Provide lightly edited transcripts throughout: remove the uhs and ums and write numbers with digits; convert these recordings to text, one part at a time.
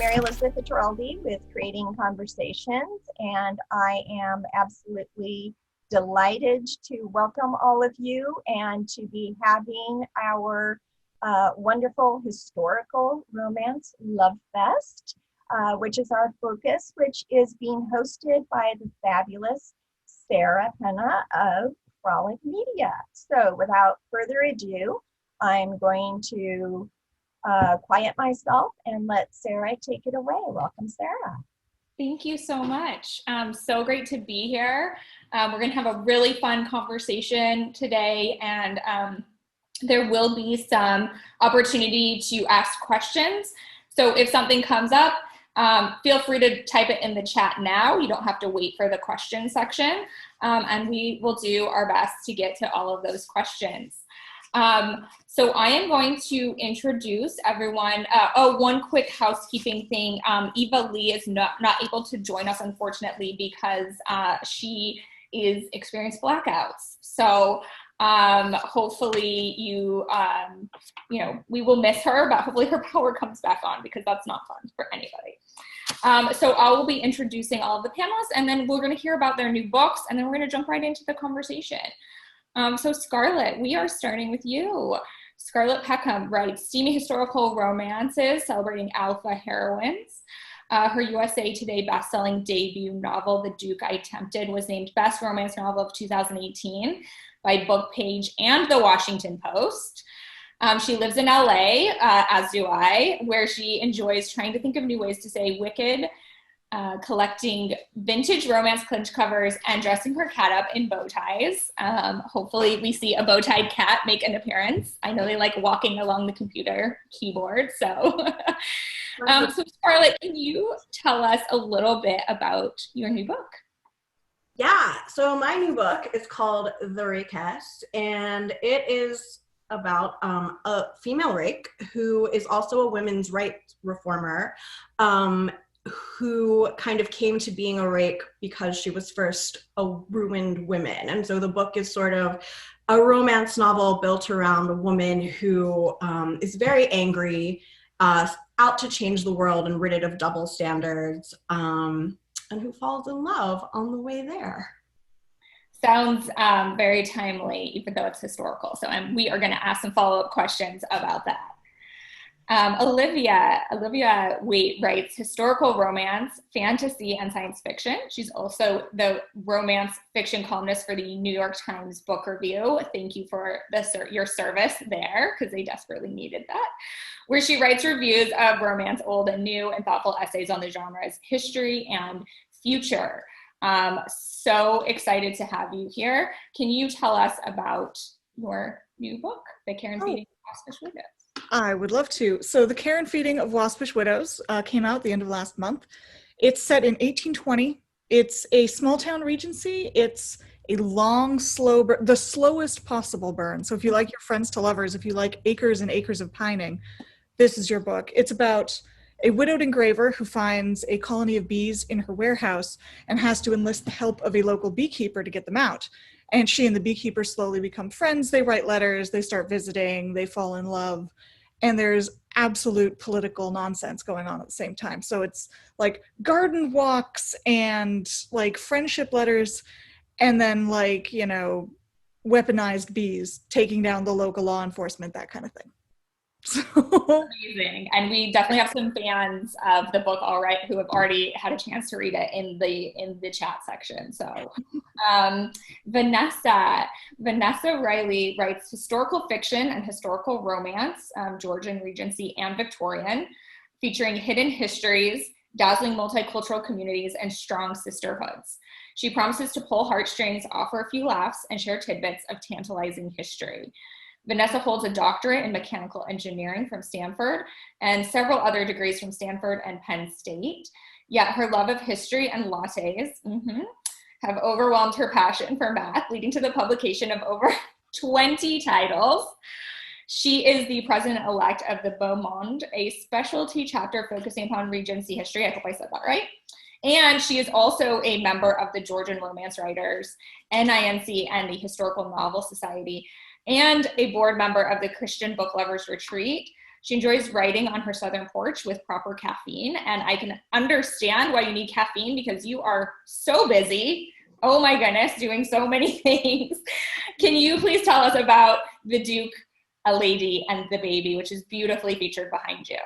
Mary Elizabeth Atroldi with Creating Conversations, and I am absolutely delighted to welcome all of you and to be having our wonderful Historical Romance Lovefest, which is our focus, which is being hosted by the fabulous Sarah Penna of Frolic Media. So without further ado, I'm going to quiet myself and let Sarah take it away. Welcome, Sarah. Thank you so much. So great to be here. We're going to have a really fun conversation today, and there will be some opportunity to ask questions. So if something comes up, feel free to type it in the chat now. You don't have to wait for the question section, and we will do our best to get to all of those questions. So I am going to introduce everyone. One quick housekeeping thing. Eva Leigh is not able to join us, unfortunately, because she is experiencing blackouts. So hopefully we will miss her, but hopefully her power comes back on, because that's not fun for anybody. So I will be introducing all of the panelists, and then we're going to hear about their new books, and then we're going to jump right into the conversation. So Scarlett, we are starting with you. Scarlett Peckham writes steamy historical romances celebrating alpha heroines. Her USA Today bestselling debut novel, The Duke I Tempted, was named Best Romance Novel of 2018 by Book Page and The Washington Post. She lives in LA, as do I, where she enjoys trying to think of new ways to say wicked, collecting vintage romance clinch covers, and dressing her cat up in bow ties. Hopefully we see a bow-tied cat make an appearance. I know they like walking along the computer keyboard. So, so Scarlett, can you tell us a little bit about your new book? Yeah, so my new book is called The Rakess, and it is about a female rake who is also a women's rights reformer, who kind of came to being a rake because she was first a ruined woman. And so the book is sort of a romance novel built around a woman who is very angry, out to change the world and rid it of double standards, and who falls in love on the way there. Sounds very timely, even though it's historical. So we are going to ask some follow-up questions about that. Olivia Waite writes historical romance, fantasy, and science fiction. She's also the romance fiction columnist for the New York Times Book Review. Thank you for your service there, because they desperately needed that. Where she writes reviews of romance, old and new, and thoughtful essays on the genre's history and future. So excited to have you here. Can you tell us about your new book, The Care and Feeding of Waspish Widows? I would love to. So The Care and Feeding of Waspish Widows came out at the end of last month. It's set in 1820. It's a small town regency. It's a long, slow, the slowest possible burn. So if you like your friends to lovers, if you like acres and acres of pining, this is your book. It's about a widowed engraver who finds a colony of bees in her warehouse and has to enlist the help of a local beekeeper to get them out. And she and the beekeeper slowly become friends. They write letters, they start visiting, they fall in love. And there's absolute political nonsense going on at the same time. So it's like garden walks and like friendship letters, and then like, weaponized bees taking down the local law enforcement, that kind of thing. So amazing. And we definitely have some fans of the book who have already had a chance to read it in the chat section. So Vanessa Riley writes historical fiction and historical romance, Georgian, Regency, and Victorian, featuring hidden histories, dazzling multicultural communities, and strong sisterhoods. She promises to pull heartstrings, offer a few laughs, and share tidbits of tantalizing history. Vanessa holds a doctorate in mechanical engineering from Stanford and several other degrees from Stanford and Penn State. Yet her love of history and lattes have overwhelmed her passion for math, leading to the publication of over 20 titles. She is the president-elect of the Beau Monde, a specialty chapter focusing upon Regency history. I hope I said that right. And she is also a member of the Georgian Romance Writers, NINC, and the Historical Novel Society, and a board member of the Christian Book Lovers Retreat. She enjoys writing on her southern porch with proper caffeine, and I can understand why you need caffeine because you are so busy. Oh my goodness, doing so many things. Can you please tell us about The Duke, a Lady, and the Baby, which is beautifully featured behind you?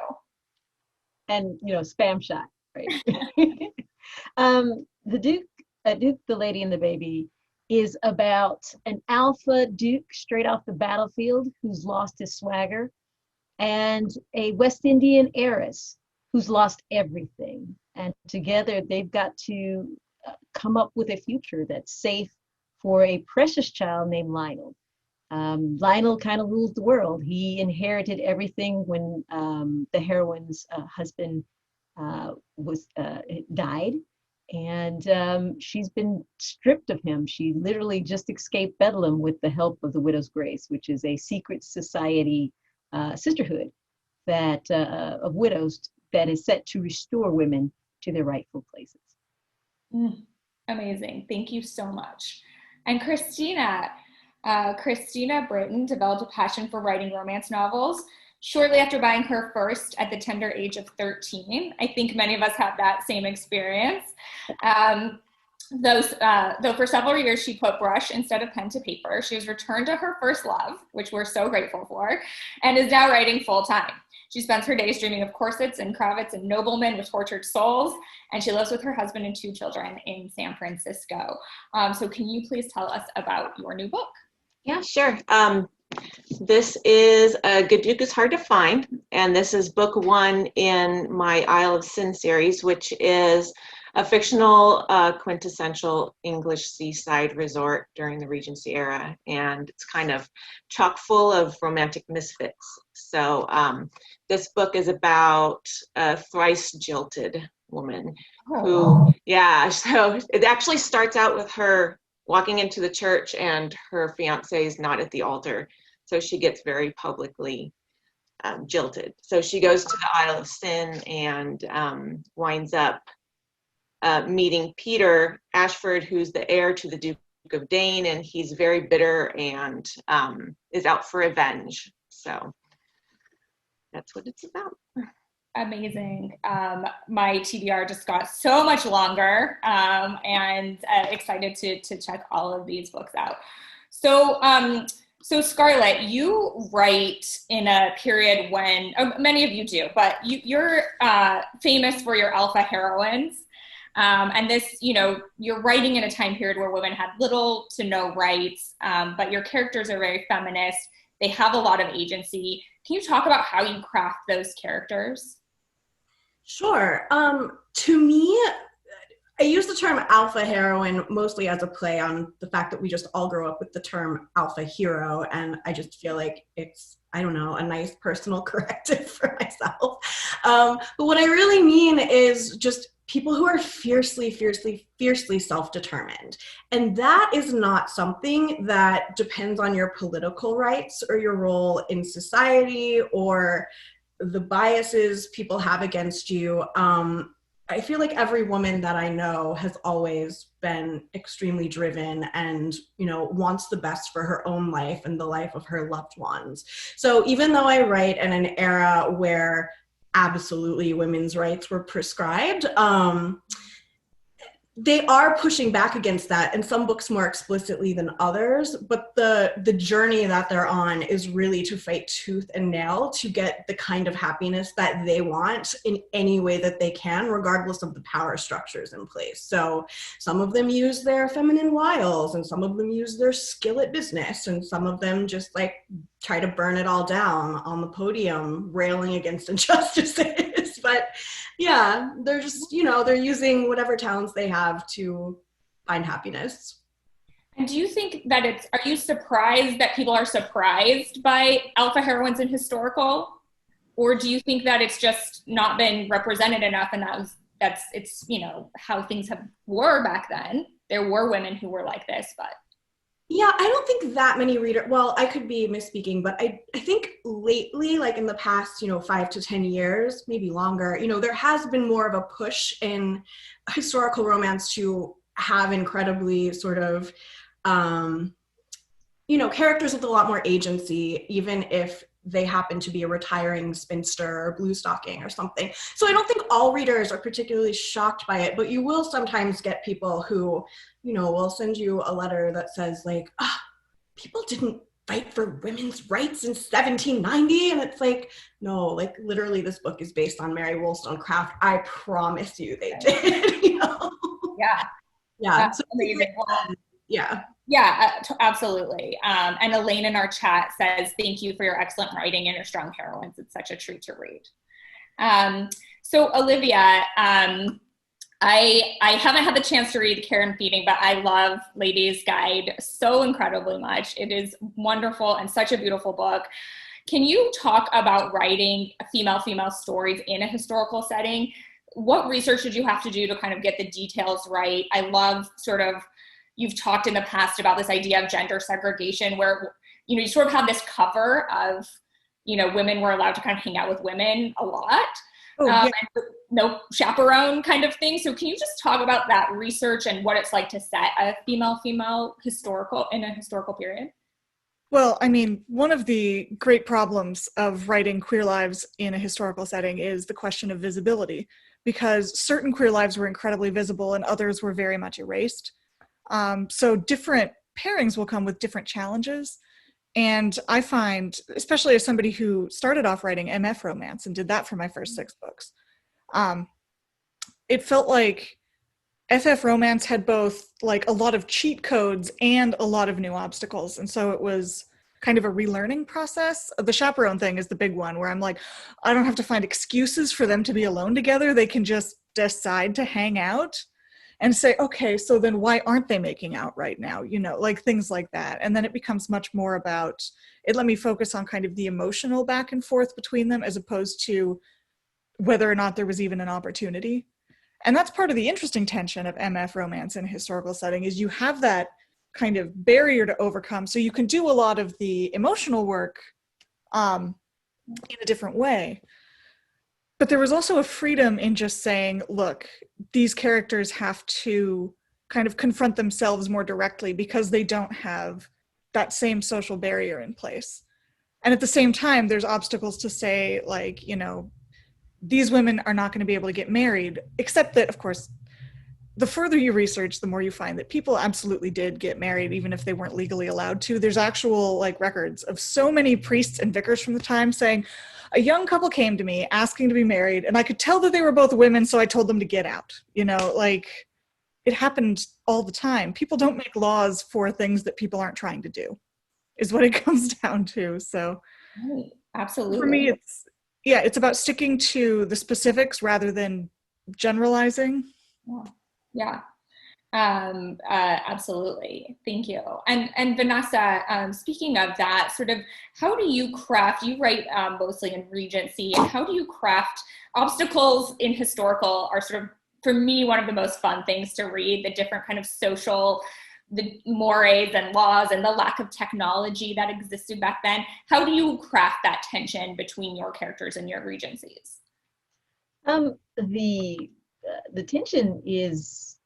And, spam shot, right? The Duke, the Lady, and the Baby is about an alpha Duke straight off the battlefield who's lost his swagger, and a West Indian heiress who's lost everything. And together they've got to come up with a future that's safe for a precious child named Lionel. Lionel kind of rules the world. He inherited everything when the heroine's husband died, and she's been stripped of him. She literally just escaped Bedlam with the help of the Widow's Grace, which is a secret society sisterhood that of widows that is set to restore women to their rightful places. Amazing. Thank you so much. And Christina Britton developed a passion for writing romance novels shortly after buying her first at the tender age of 13. I think many of us have that same experience. Though for several years she put brush instead of pen to paper, she has returned to her first love, which we're so grateful for, and is now writing full time. She spends her days dreaming of corsets and cravats and noblemen with tortured souls, and she lives with her husband and 2 children in San Francisco. So can you please tell us about your new book? Yeah, sure. This is A Good Duke is Hard to Find, and this is book 1 in my Isle of Sin series, which is a fictional quintessential English seaside resort during the Regency era, and it's kind of chock full of romantic misfits. So this book is about a thrice jilted woman who, so it actually starts out with her walking into the church and her fiance is not at the altar. So she gets very publicly jilted. So she goes to the Isle of Sin and winds up meeting Peter Ashford, who's the heir to the Duke of Dane, and he's very bitter and is out for revenge. So that's what it's about. Amazing. My TBR just got so much longer, and excited to check all of these books out. So Scarlett, you write in a period when, many of you do, but you're famous for your alpha heroines. And this, you're writing in a time period where women had little to no rights, but your characters are very feminist. They have a lot of agency. Can you talk about how you craft those characters? Sure. To me, I use the term alpha heroine mostly as a play on the fact that we just all grow up with the term alpha hero, and I just feel like it's, a nice personal corrective for myself. But what I really mean is just people who are fiercely self-determined. And that is not something that depends on your political rights or your role in society or the biases people have against you. I feel like every woman that I know has always been extremely driven and, wants the best for her own life and the life of her loved ones. So even though I write in an era where absolutely women's rights were prescribed, they are pushing back against that, and some books more explicitly than others, but the journey that they're on is really to fight tooth and nail to get the kind of happiness that they want in any way that they can, regardless of the power structures in place. So some of them use their feminine wiles, and some of them use their skill at business, and some of them just try to burn it all down on the podium, railing against injustices. But yeah, they're just, they're using whatever talents they have to find happiness. And do you think that are you surprised that people are surprised by alpha heroines in historical? Or do you think that it's just not been represented enough, and it's how things were back then? There were women who were like this, but. Yeah, I don't think that many readers, well, I could be misspeaking, but I think lately, in the past, 5 to 10 years, maybe longer, there has been more of a push in historical romance to have incredibly sort of, characters with a lot more agency, even if they happen to be a retiring spinster or blue stocking or something. So I don't think all readers are particularly shocked by it, but you will sometimes get people who, you know, will send you a letter that says like, people didn't fight for women's rights in 1790. And it's like, no, like literally this book is based on Mary Wollstonecraft. I promise you they did, you know? Yeah. Yeah. That's so amazing. Yeah. Yeah, absolutely. And Elaine in our chat says, thank you for your excellent writing and your strong heroines. It's such a treat to read. So Olivia, I haven't had the chance to read Kerwin Feeding, but I love Ladies' Guide so incredibly much. It is wonderful and such a beautiful book. Can you talk about writing female stories in a historical setting? What research did you have to do to kind of get the details right? I love sort of, you've talked in the past about this idea of gender segregation where, you know, you sort of have this cover of, you know, women were allowed to kind of hang out with women a lot. And no chaperone kind of thing. So can you just talk about that research and what it's like to set a female historical in a historical period? Well, I mean, one of the great problems of writing queer lives in a historical setting is the question of visibility, because certain queer lives were incredibly visible and others were very much erased. So different pairings will come with different challenges. And I find, especially as somebody who started off writing MF romance and did that for my first 6 books, it felt like FF romance had both like a lot of cheat codes and a lot of new obstacles. And so it was kind of a relearning process. The chaperone thing is the big one where I'm like, I don't have to find excuses for them to be alone together. They can just decide to hang out and say, okay, so then why aren't they making out right now? You know, like things like that. And then it becomes much more about, it let me focus on kind of the emotional back and forth between them as opposed to whether or not there was even an opportunity. And that's part of the interesting tension of MF romance in a historical setting is you have that kind of barrier to overcome. So you can do a lot of the emotional work in a different way. But there was also a freedom in just saying, look, these characters have to kind of confront themselves more directly because they don't have that same social barrier in place. And at the same time, there's obstacles to say, like, you know, these women are not going to be able to get married, except that, of course, the further you research, the more you find that people absolutely did get married, even if they weren't legally allowed to. There's actual like records of so many priests and vicars from the time saying, a young couple came to me asking to be married, and I could tell that they were both women, so I told them to get out. You know, like it happened all the time. People don't make laws for things that people aren't trying to do, is what it comes down to. So Right. Absolutely. For me, it's about sticking to the specifics rather than generalizing. Yeah. Absolutely. Thank you. And Vanessa, speaking of that, sort of how do you craft, you write mostly in Regency, and how do you craft obstacles in historical are sort of, for me, one of the most fun things to read, the different kind of social, the mores and laws and the lack of technology that existed back then. How do you craft that tension between your characters and your Regencies? The tension is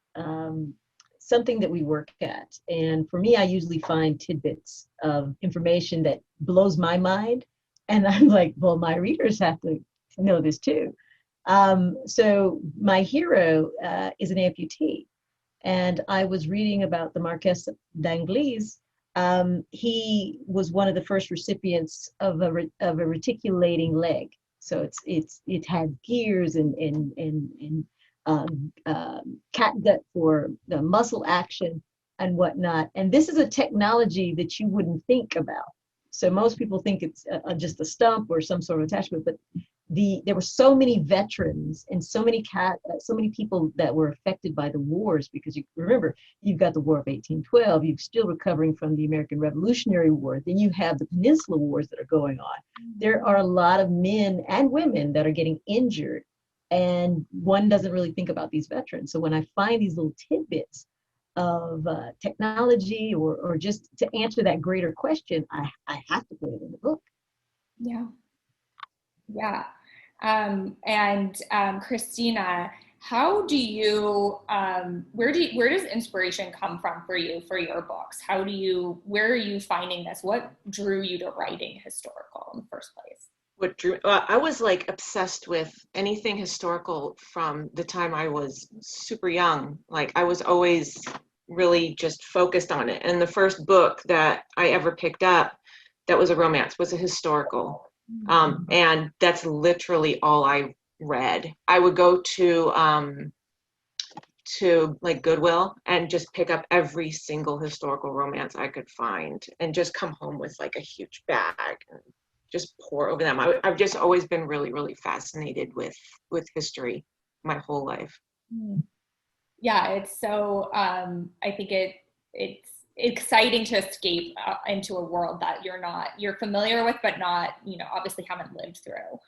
something that we work at. And for me, I usually find tidbits of information that blows my mind. And I'm like, well, my readers have to know this too. So my hero is an amputee. And I was reading about the Marquess d'Anglès. He was one of the first recipients of a reticulating leg. So it had gears and catgut for the muscle action and whatnot. And this is a technology that you wouldn't think about. So most people think it's just a stump or some sort of attachment, but there were so many veterans and so many people that were affected by the wars, because you remember, you've got the War of 1812, you're still recovering from the American Revolutionary War, then you have the Peninsula Wars that are going on. There are a lot of men and women that are getting injured, and one doesn't really think about these veterans. So when I find these little tidbits of technology or just to answer that greater question, I have to put it in the book. Yeah. Yeah. Christina, how do you, where does inspiration come from for you for your books? Where are you finding this? What drew you to writing historical? in the first place? What drew, I was like obsessed with anything historical from the time I was super young. Like I was always really just focused on it. And the first book that I ever picked up that was a romance was a historical. And that's literally all I read. I would go to like Goodwill and just pick up every single historical romance I could find and just come home with like a huge bag and just pour over them. I've just always been really, really fascinated with history my whole life. Yeah, it's so, I think it's exciting to escape into a world that you're familiar with, but not, obviously haven't lived through.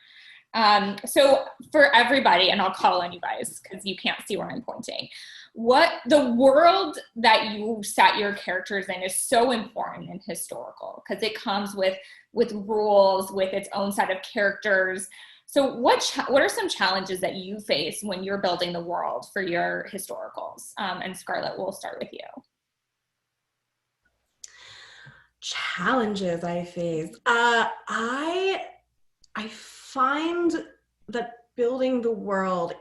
So for everybody, and I'll call on you guys because you can't see where I'm pointing, what the world that you set your characters in is so important in historical because it comes with rules, with its own set of characters. So what are some challenges that you face when you're building the world for your historicals? And Scarlett, we'll start with you. Challenges I face. I find that building the world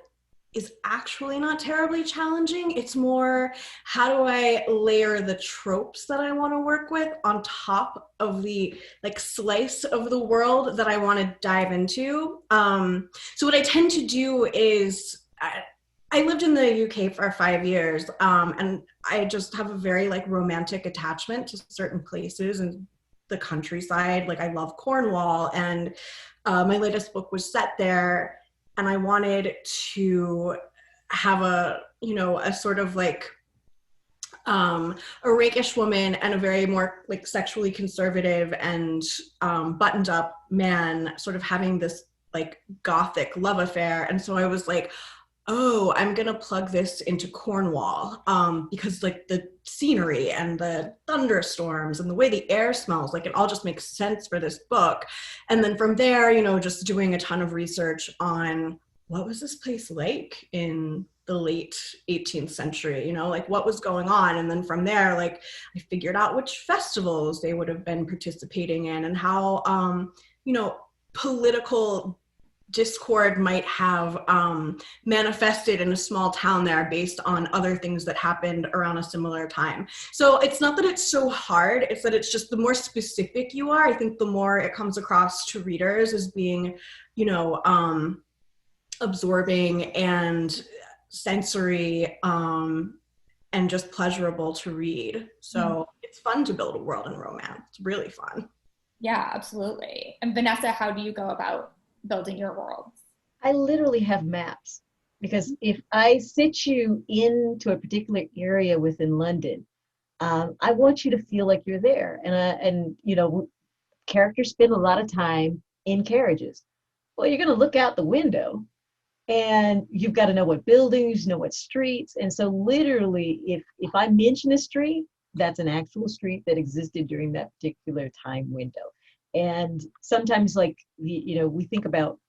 is actually not terribly challenging. It's more, how do I layer the tropes that I want to work with on top of the like slice of the world that I want to dive into. So what I tend to do is, I lived in the UK for 5 years, and I just have a very like romantic attachment to certain places and the countryside. Like I love Cornwall, and my latest book was set there, and I wanted to have a sort of like a rakish woman and a very more like sexually conservative and buttoned up man sort of having this like gothic love affair. And so I was like, oh, I'm gonna plug this into Cornwall because like the scenery and the thunderstorms and the way the air smells, like it all just makes sense for this book. And then from there, just doing a ton of research on what was this place like in the late 18th century, like what was going on. And then from there, like I figured out which festivals they would have been participating in and how, political discord might have manifested in a small town there based on other things that happened around a similar time. So it's not that it's so hard, it's that it's just the more specific you are, I think the more it comes across to readers as being, absorbing and sensory and just pleasurable to read. So it's fun to build a world in romance. It's really fun. Yeah, absolutely. And Vanessa, how do you go about building your world? I literally have maps because if I sit you into a particular area within London, I want you to feel like you're there. And characters spend a lot of time in carriages. Well, you're going to look out the window and you've got to know what buildings, know what streets. And so literally, if I mention a street, that's an actual street that existed during that particular time window. And sometimes like, we think about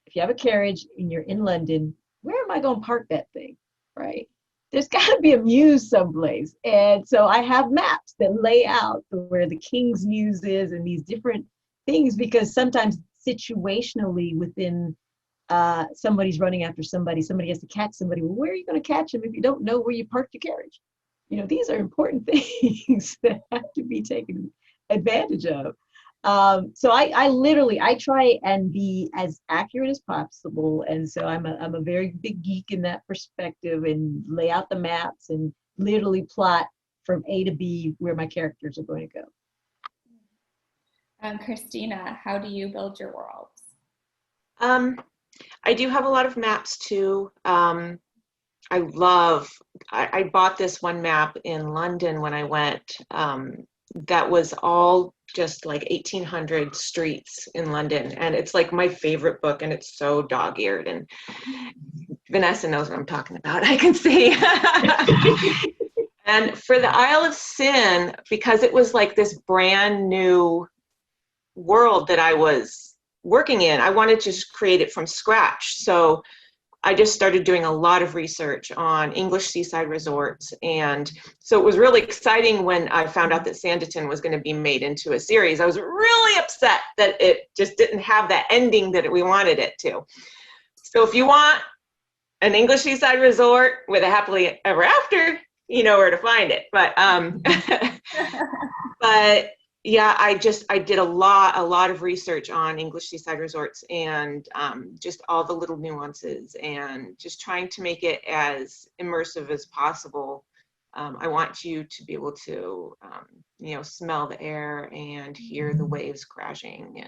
if you have a carriage and you're in London, where am I going to park that thing, right? There's got to be a muse someplace. And so I have maps that lay out where the King's Muse is and these different things, because sometimes situationally within somebody's running after somebody has to catch somebody. Well, where are you going to catch them if you don't know where you parked your carriage? These are important things that have to be taken advantage of. So I try and be as accurate as possible. And so I'm a very big geek in that perspective and lay out the maps and literally plot from A to B where my characters are going to go. Christina, how do you build your worlds? I do have a lot of maps too. I bought this one map in London when I went, that was all just like 1800 streets in London. And it's like my favorite book, and it's so dog-eared, and Vanessa knows what I'm talking about, I can see. And for the Isle of Sin, because it was like this brand new world that I was working in, I wanted to just create it from scratch. So I just started doing a lot of research on English seaside resorts. And so it was really exciting when I found out that Sanditon was going to be made into a series. I was really upset that it just didn't have that ending that we wanted it to. So if you want an English seaside resort with a happily ever after, you know where to find it. But but yeah, I did a lot of research on English seaside resorts, and just all the little nuances, and just trying to make it as immersive as possible. I want you to be able to, smell the air and hear the waves crashing,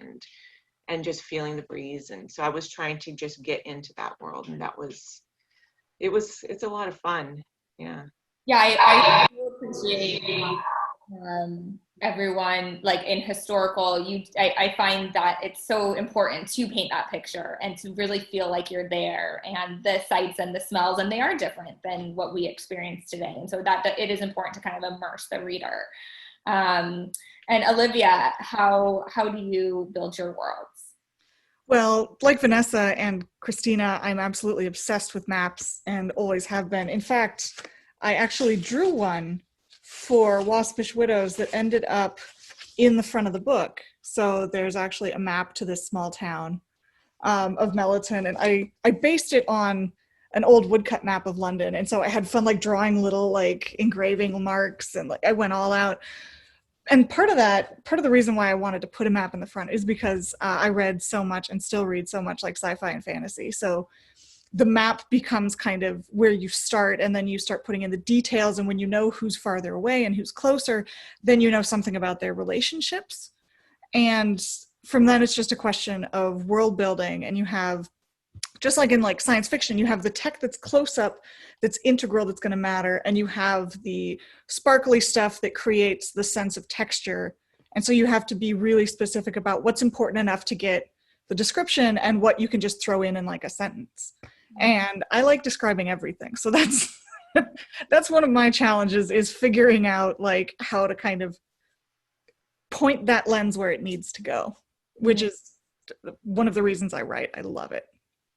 and just feeling the breeze. And so I was trying to just get into that world, and it's a lot of fun. Yeah. Yeah, I do appreciate everyone, like in historical, I find that it's so important to paint that picture and to really feel like you're there, and the sights and the smells, and they are different than what we experience today. And so that it is important to kind of immerse the reader. And Olivia, how do you build your worlds? Well, like Vanessa and Christina, I'm absolutely obsessed with maps and always have been. In fact, I actually drew one for Waspish Widows that ended up in the front of the book. So there's actually a map to this small town of Melliton, and I based it on an old woodcut map of London. And so I had fun like drawing little like engraving marks, and like I went all out. And part of the reason why I wanted to put a map in the front is because I read so much and still read so much like sci-fi and fantasy. So the map becomes kind of where you start, and then you start putting in the details. And when you know who's farther away and who's closer, then you know something about their relationships. And from then it's just a question of world building. And you have, just like in like science fiction, you have the tech that's close up, that's integral, that's going to matter. And you have the sparkly stuff that creates the sense of texture. And so you have to be really specific about what's important enough to get the description and what you can just throw in like a sentence. And I like describing everything. So that's one of my challenges, is figuring out like how to kind of point that lens where it needs to go, which is one of the reasons I write. I love it.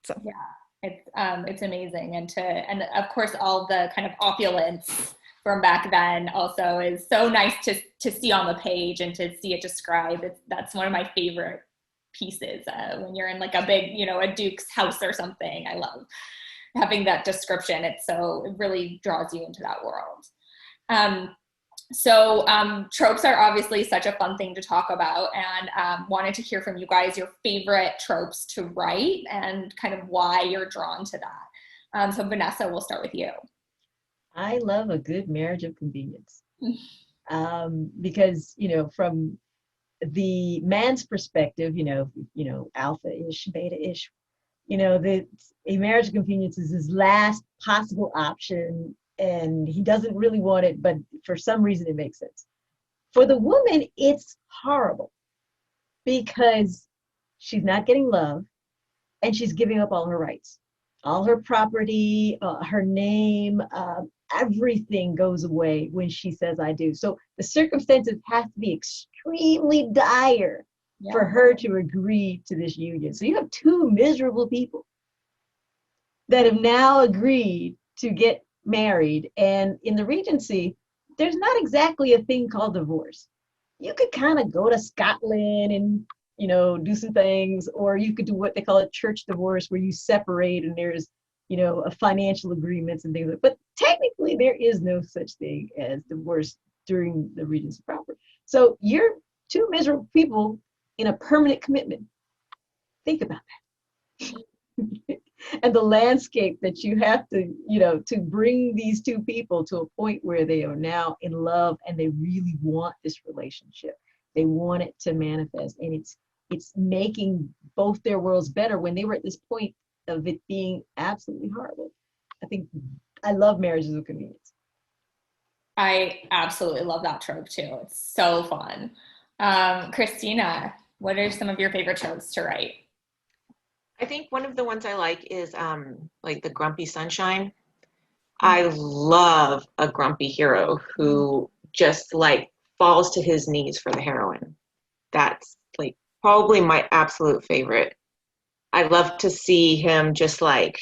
So yeah, it's amazing. And of course all the kind of opulence from back then also is so nice to see on the page and to see it described. That's one of my favorite pieces when you're in like a big, a duke's house or something. I love having that description. It really draws you into that world. So tropes are obviously such a fun thing to talk about, and wanted to hear from you guys your favorite tropes to write and kind of why you're drawn to that. So Vanessa, we'll start with you. I love a good marriage of convenience. Because, from the man's perspective, alpha-ish, beta-ish, a marriage of convenience is his last possible option, and he doesn't really want it, but for some reason it makes sense. For the woman, it's horrible because she's not getting love, and she's giving up all her rights, all her property, her name, everything goes away when she says I do. So the circumstances have to be extremely dire for her to agree to this union. So you have two miserable people that have now agreed to get married. And in the Regency, there's not exactly a thing called divorce. You could kind of go to Scotland and do some things, or you could do what they call a church divorce, where you separate and there's a financial agreements and things like that. But technically there is no such thing as divorce during the Regency proper. So you're two miserable people in a permanent commitment. Think about that. And the landscape that you have to, to bring these two people to a point where they are now in love and they really want this relationship. They want it to manifest, and it's making both their worlds better when they were at this point of it being absolutely horrible. I love marriages of convenience. I absolutely love that trope too. It's so fun. Christina, what are some of your favorite tropes to write? I think one of the ones I like is like the grumpy sunshine. I love a grumpy hero who just like falls to his knees for the heroine. That's like probably my absolute favorite. I love to see him just like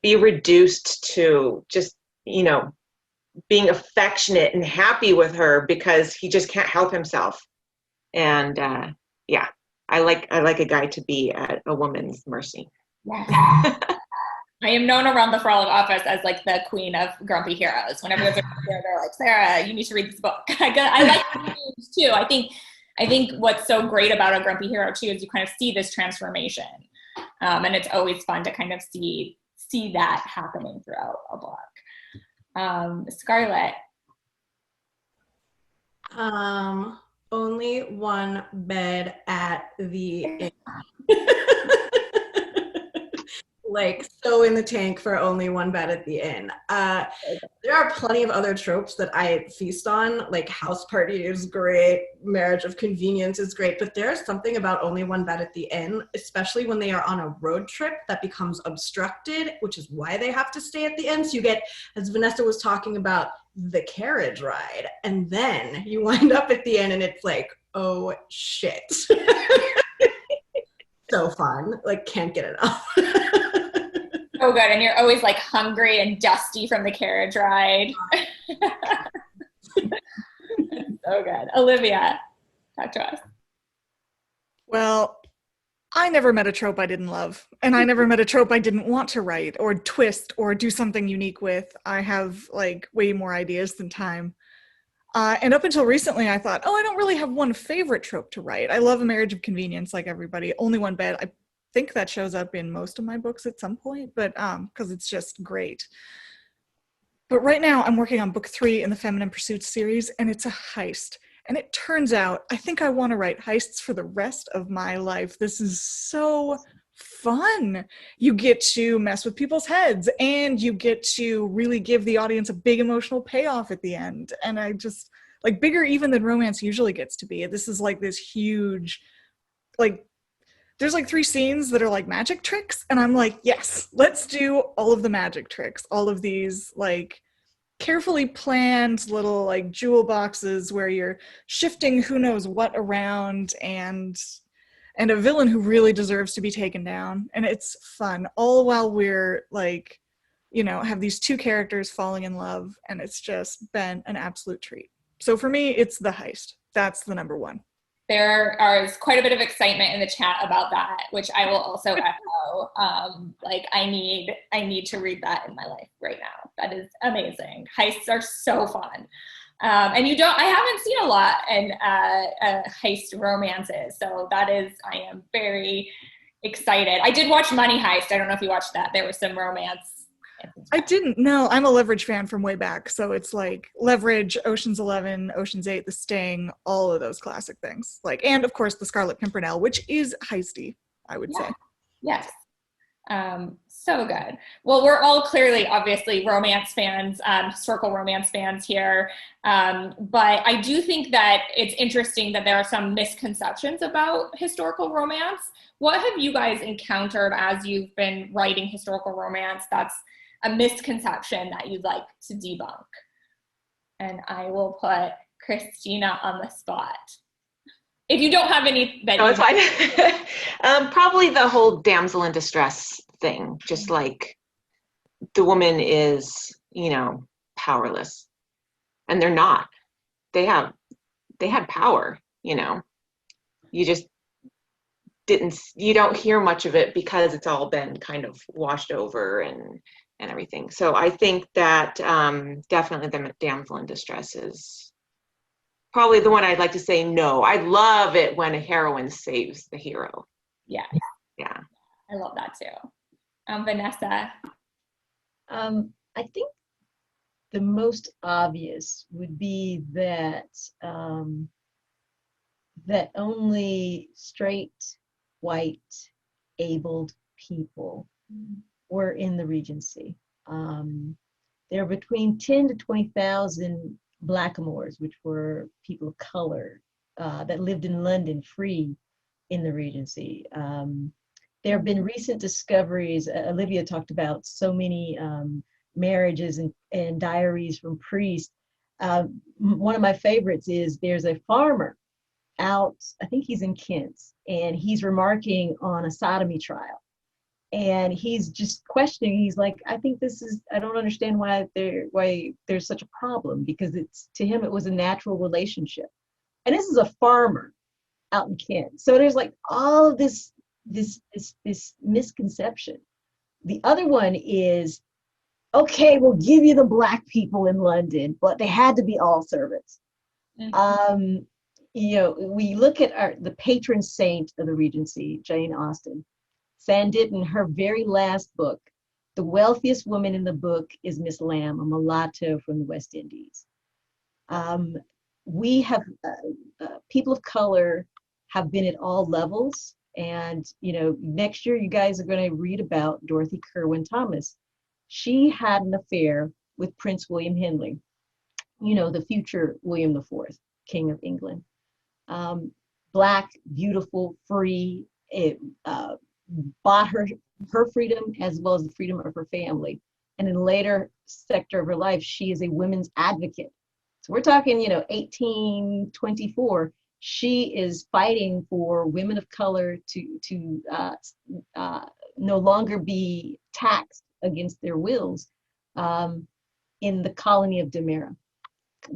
be reduced to just, you know, being affectionate and happy with her because he just can't help himself. And yeah, I like a guy to be at a woman's mercy. Yes. I am known around the Frolic office as like the queen of grumpy heroes. Whenever there's a grumpy hero, they're like, Sarah, you need to read this book. I like these too. I think what's so great about a grumpy hero too is you kind of see this transformation, and it's always fun to kind of see that happening throughout a book. Scarlett. Only one bed at the inn. Like, so in the tank for only one bed at the inn. There are plenty of other tropes that I feast on, like house party is great, marriage of convenience is great, but there's something about only one bed at the inn, especially when they are on a road trip that becomes obstructed, which is why they have to stay at the inn. So you get, as Vanessa was talking about, the carriage ride, and then you wind up at the inn and it's like, oh shit. So fun, like can't get enough. So good, and you're always like hungry and dusty from the carriage ride. So good. Olivia, talk to us. Well, I never met a trope I didn't love, and I never met a trope I didn't want to write or twist or do something unique with. I have like way more ideas than time. And up until recently, I thought, I don't really have one favorite trope to write. I love a marriage of convenience like everybody. Only one bed. I think that shows up in most of my books at some point, but because it's just great. But right now I'm working on book 3 in the Feminine Pursuits series, and it's a heist. And it turns out I think I want to write heists for the rest of my life. This is so fun. You get to mess with people's heads, and you get to really give the audience a big emotional payoff at the end. And I just, like, bigger even than romance usually gets to be. This is like this huge, like, there's like 3 scenes that are like magic tricks, and I'm like, yes, let's do all of the magic tricks, all of these like carefully planned little like jewel boxes where you're shifting who knows what around, and a villain who really deserves to be taken down. And it's fun, all while we're like, you know, have these 2 characters falling in love, and it's just been an absolute treat. So for me, it's the heist. That's the number one. There is quite a bit of excitement in the chat about that, which I will also echo. Like I need to read that in my life right now. That is amazing. Heists are so fun. And I haven't seen a lot in heist romances. So I am very excited. I did watch Money Heist. I don't know if you watched that. There was some romance. I didn't know. I'm a Leverage fan from way back. So it's like Leverage, Ocean's 11, Ocean's 8, The Sting, all of those classic things. Like, and of course the Scarlet Pimpernel, which is heisty, I would say. Yes. So good. Well, we're all clearly, obviously, romance fans, historical romance fans here. But I do think that it's interesting that there are some misconceptions about historical romance. What have you guys encountered as you've been writing historical romance that's a misconception that you'd like to debunk? And I will put Christina on the spot. If you don't have any, no, it's fine. Probably the whole damsel in distress thing. Just like the woman is, you know, powerless, and they're not. They had power. You know, you just you don't hear much of it because it's all been kind of washed over and everything. So I think that definitely the damsel in distress is probably the one I'd like to say no. I love it when a heroine saves the hero. Yeah. I love that too. Vanessa? I think the most obvious would be that that only straight, white, abled people were in the Regency. There are between 10 to 20,000 blackamoors, which were people of color that lived in London free in the Regency. There have been recent discoveries. Olivia talked about so many marriages and diaries from priests. One of my favorites is there's a farmer out, I think he's in Kent, and he's remarking on a sodomy trial. And he's just questioning. He's like, I think I don't understand why there's such a problem, because to him, it was a natural relationship. And this is a farmer out in Kent. So there's like all of this misconception. The other one is, okay, we'll give you the Black people in London, but they had to be all servants. Mm-hmm. We look at the patron saint of the Regency, Jane Austen. Sandit, in her very last book, the wealthiest woman in the book is Miss Lamb, a mulatto from the West Indies. We have people of color have been at all levels. And, next year you guys are going to read about Dorothy Kerwin Thomas. She had an affair with Prince William Henley, the future William IV, King of England. Black, beautiful, free, bought her freedom as well as the freedom of her family. And in the later sector of her life, she is a women's advocate. So we're talking, 1824. She is fighting for women of color to no longer be taxed against their wills in the colony of Demerara.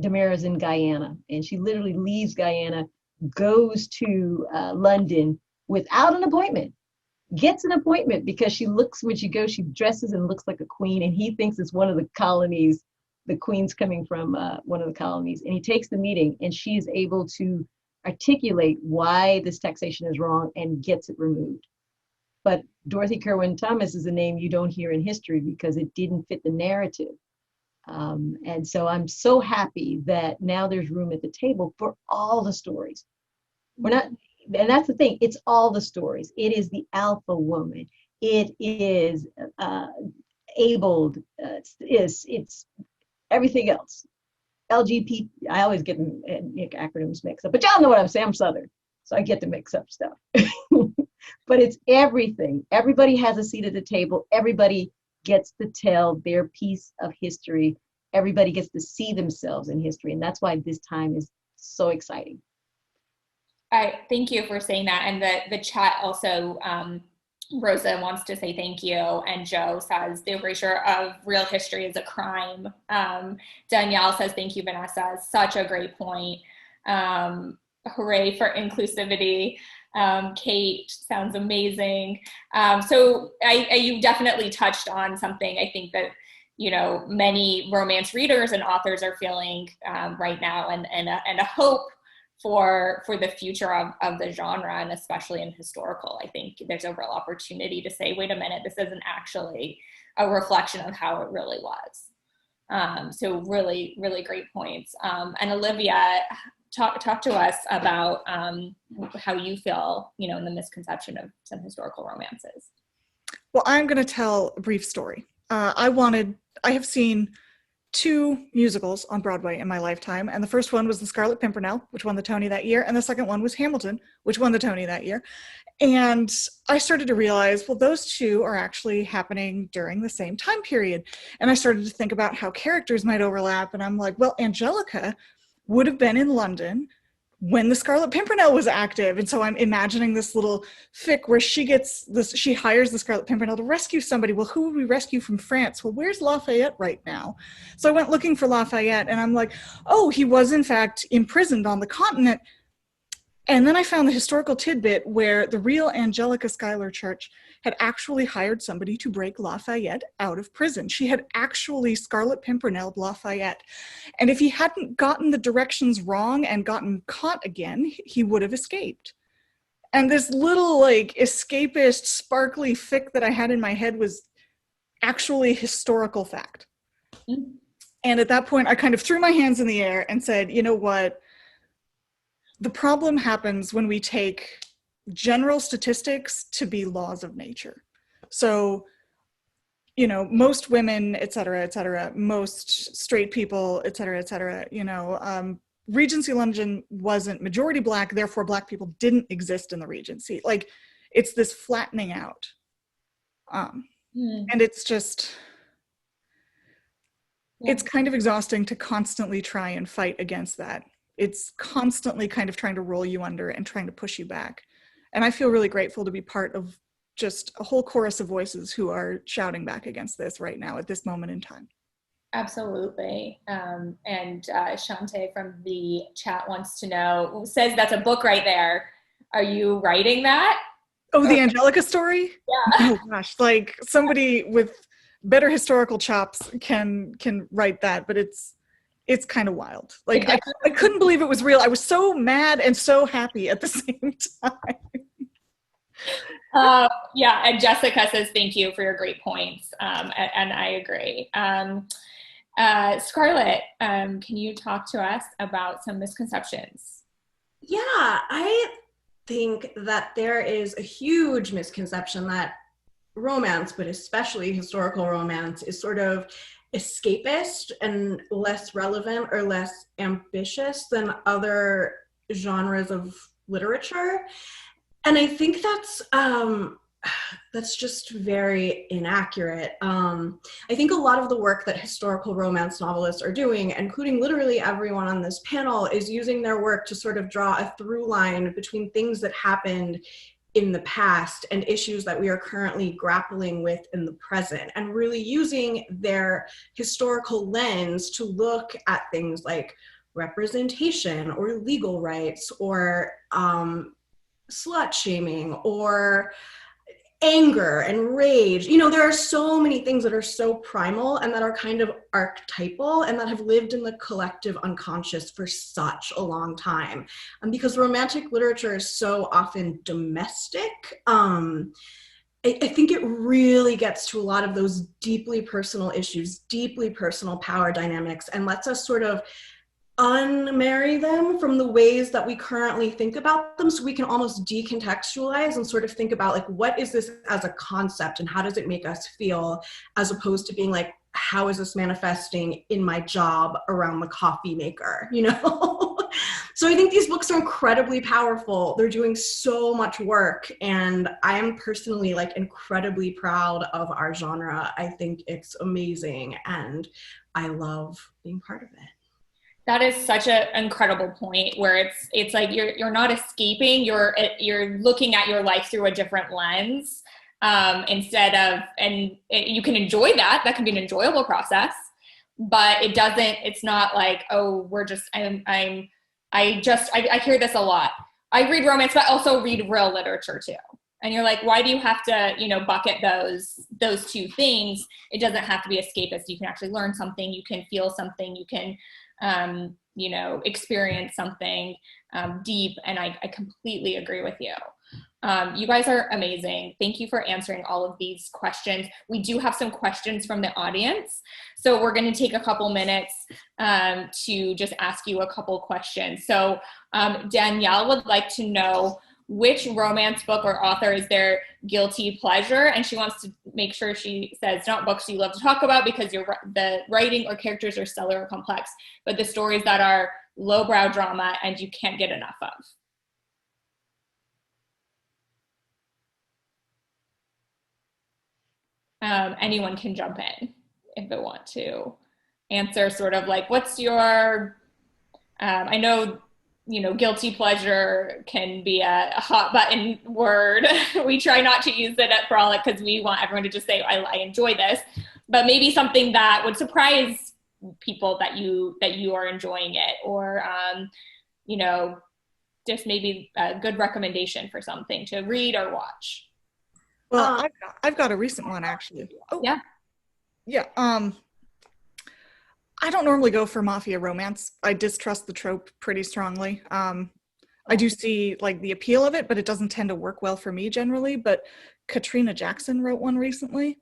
Demerara is in Guyana, and she literally leaves Guyana, goes to London without an appointment, gets an appointment because when she goes, she dresses and looks like a queen, and he thinks it's one of the colonies, the queen's coming from one of the colonies, and he takes the meeting, and she is able to articulate why this taxation is wrong and gets it removed. But Dorothy Kerwin Thomas is a name you don't hear in history because it didn't fit the narrative. And so I'm so happy that now there's room at the table for all the stories. And that's the thing, it's all the stories. It is the alpha woman. It is abled. It's everything else. LGBT, I always get acronyms mixed up, but y'all know what I'm saying. I'm Southern, so I get to mix up stuff. But it's everything. Everybody has a seat at the table. Everybody gets to tell their piece of history. Everybody gets to see themselves in history. And that's why this time is so exciting. I thank you for saying that. And the chat also, Rosa wants to say thank you. And Joe says the erasure of real history is a crime. Danielle says, thank you, Vanessa. Such a great point. Hooray for inclusivity. Kate, sounds amazing. So you definitely touched on something I think that, many romance readers and authors are feeling right now, and a hope for the future of the genre, and especially in historical. I think there's a real opportunity to say, wait a minute, this isn't actually a reflection of how it really was. So really, really great points. And Olivia, talk to us about how you feel, in the misconception of some historical romances. Well, I'm going to tell a brief story. I have seen 2 musicals on Broadway in my lifetime, and the first one was The Scarlet Pimpernel, which won the Tony that year, and the second one was Hamilton, which won the Tony that year. And I started to realize, well, those 2 are actually happening during the same time period. And I started to think about how characters might overlap, and I'm like, well, Angelica would have been in London when the Scarlet Pimpernel was active. And so I'm imagining this little fic where she hires the Scarlet Pimpernel to rescue somebody. Well, who would we rescue from France? Well, where's Lafayette right now? So I went looking for Lafayette, and I'm like, oh, he was in fact imprisoned on the continent. And then I found the historical tidbit where the real Angelica Schuyler Church had actually hired somebody to break Lafayette out of prison. She had actually Scarlet Pimpernelled Lafayette. And if he hadn't gotten the directions wrong and gotten caught again, he would have escaped. And this little escapist, sparkly fic that I had in my head was actually historical fact. Mm-hmm. And at that point, I kind of threw my hands in the air and said, you know what? The problem happens when we take general statistics to be laws of nature. So, most women, et cetera, most straight people, et cetera, Regency London wasn't majority Black, therefore Black people didn't exist in the Regency. It's this flattening out. And it's just, it's kind of exhausting to constantly try and fight against that. It's constantly kind of trying to roll you under and trying to push you back. And I feel really grateful to be part of just a whole chorus of voices who are shouting back against this right now at this moment in time. Absolutely. And Shante from the chat wants to know, says that's a book right there. Are you writing that? Oh, the Angelica story? Yeah. Oh gosh, like somebody with better historical chops can write that, but it's kind of wild. Like I couldn't believe it was real. I was so mad and so happy at the same time. Yeah, and Jessica says thank you for your great points, and I agree. Scarlett, can you talk to us about some misconceptions? Yeah, I think that there is a huge misconception that romance, but especially historical romance, is sort of escapist and less relevant or less ambitious than other genres of literature. And I think that's just very inaccurate. I think a lot of the work that historical romance novelists are doing, including literally everyone on this panel, is using their work to sort of draw a through line between things that happened in the past and issues that we are currently grappling with in the present, and really using their historical lens to look at things like representation or legal rights or slut shaming or anger and rage. You know, there are so many things that are so primal and that are kind of archetypal and that have lived in the collective unconscious for such a long time. And because romantic literature is so often domestic, I think it really gets to a lot of those deeply personal issues, deeply personal power dynamics, and lets us sort of unmarry them from the ways that we currently think about them, so we can almost decontextualize and sort of think about, like, what is this as a concept and how does it make us feel, as opposed to being like, how is this manifesting in my job around the coffee maker, you know? So I think these books are incredibly powerful. They're doing so much work, and I am personally like incredibly proud of our genre. I think it's amazing and I love being part of it. That is such an incredible point, where it's like you're not escaping, you're looking at your life through a different lens, instead of, and you can enjoy that can be an enjoyable process, but it's not like, oh, we're just, I hear this a lot. I read romance, but also read real literature too. And you're like, why do you have to, bucket those two things? It doesn't have to be escapist. You can actually learn something, you can feel something, you can experience something deep, and I completely agree with you. You guys are amazing. Thank you for answering all of these questions. We do have some questions from the audience, so we're going to take a couple minutes to just ask you a couple questions. So Danielle would like to know, which romance book or author is their guilty pleasure? And she wants to make sure she says not books you love to talk about because the writing or characters are stellar or complex, but the stories that are lowbrow drama and you can't get enough of. Anyone can jump in if they want to answer, sort of like, what's your, I know, guilty pleasure can be a hot button word. We try not to use it at Frolic because we want everyone to just say, I enjoy this, but maybe something that would surprise people that you are enjoying it, or, just maybe a good recommendation for something to read or watch. Well, I've got a recent one, actually. Oh, yeah. Yeah. I don't normally go for mafia romance. I distrust the trope pretty strongly. I do see like the appeal of it, but it doesn't tend to work well for me generally. But Katrina Jackson wrote one recently,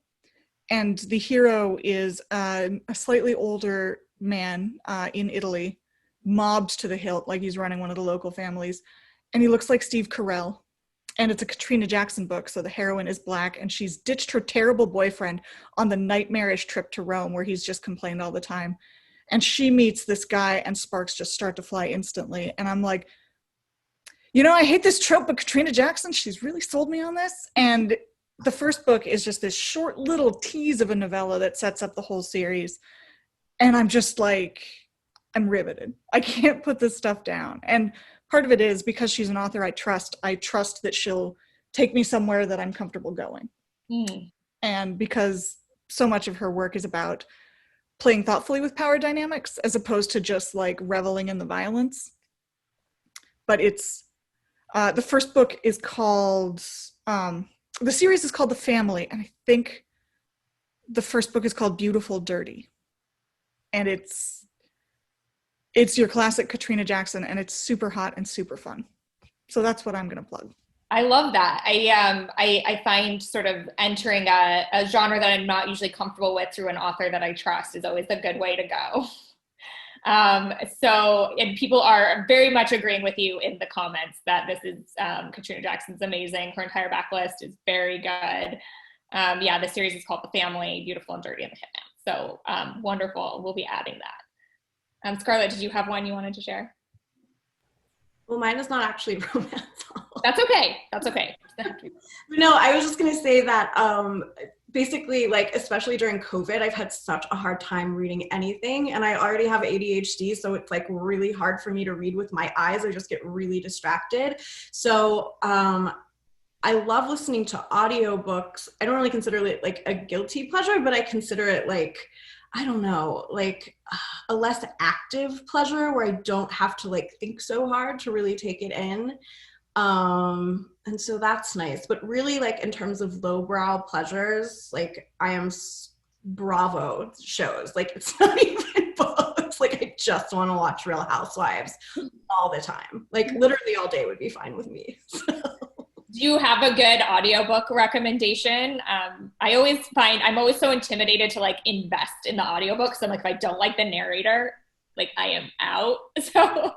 and the hero is a slightly older man in Italy, mobbed to the hilt, like he's running one of the local families, and he looks like Steve Carell. And it's a Katrina Jackson book, so the heroine is Black, and she's ditched her terrible boyfriend on the nightmarish trip to Rome where he's just complained all the time. And she meets this guy, and sparks just start to fly instantly. And I'm like, I hate this trope, but Katrina Jackson, she's really sold me on this. And the first book is just this short little tease of a novella that sets up the whole series. And I'm just like, I'm riveted. I can't put this stuff down. And part of it is because she's an author I trust that she'll take me somewhere that I'm comfortable going. And because so much of her work is about playing thoughtfully with power dynamics as opposed to just like reveling in the violence. But it's, the first book is called, the series is called The Family, and I think the first book is called Beautiful Dirty. And it's your classic Katrina Jackson, and it's super hot and super fun. So that's what I'm going to plug. I love that. I find sort of entering a genre that I'm not usually comfortable with through an author that I trust is always a good way to go. And people are very much agreeing with you in the comments that this is, Katrina Jackson's amazing. Her entire backlist is very good. The series is called The Family, Beautiful and Dirty, and The Hitman. So wonderful. We'll be adding that. Scarlett, did you have one you wanted to share? Well, mine is not actually romance. That's okay. That's okay. No, I was just going to say that basically, like, especially during COVID, I've had such a hard time reading anything, and I already have ADHD, so it's like really hard for me to read with my eyes. I just get really distracted. So I love listening to audiobooks. I don't really consider it like a guilty pleasure, but I consider it like, I don't know, like a less active pleasure where I don't have to like think so hard to really take it in. And so that's nice. But really, like, in terms of lowbrow pleasures, like, I am Bravo shows. Like, it's not even books. Like, I just want to watch Real Housewives all the time. Like, literally all day would be fine with me. Do you have a good audiobook recommendation? I always find I'm always so intimidated to like invest in the audiobook. So I'm like, if I don't like the narrator, like I am out. So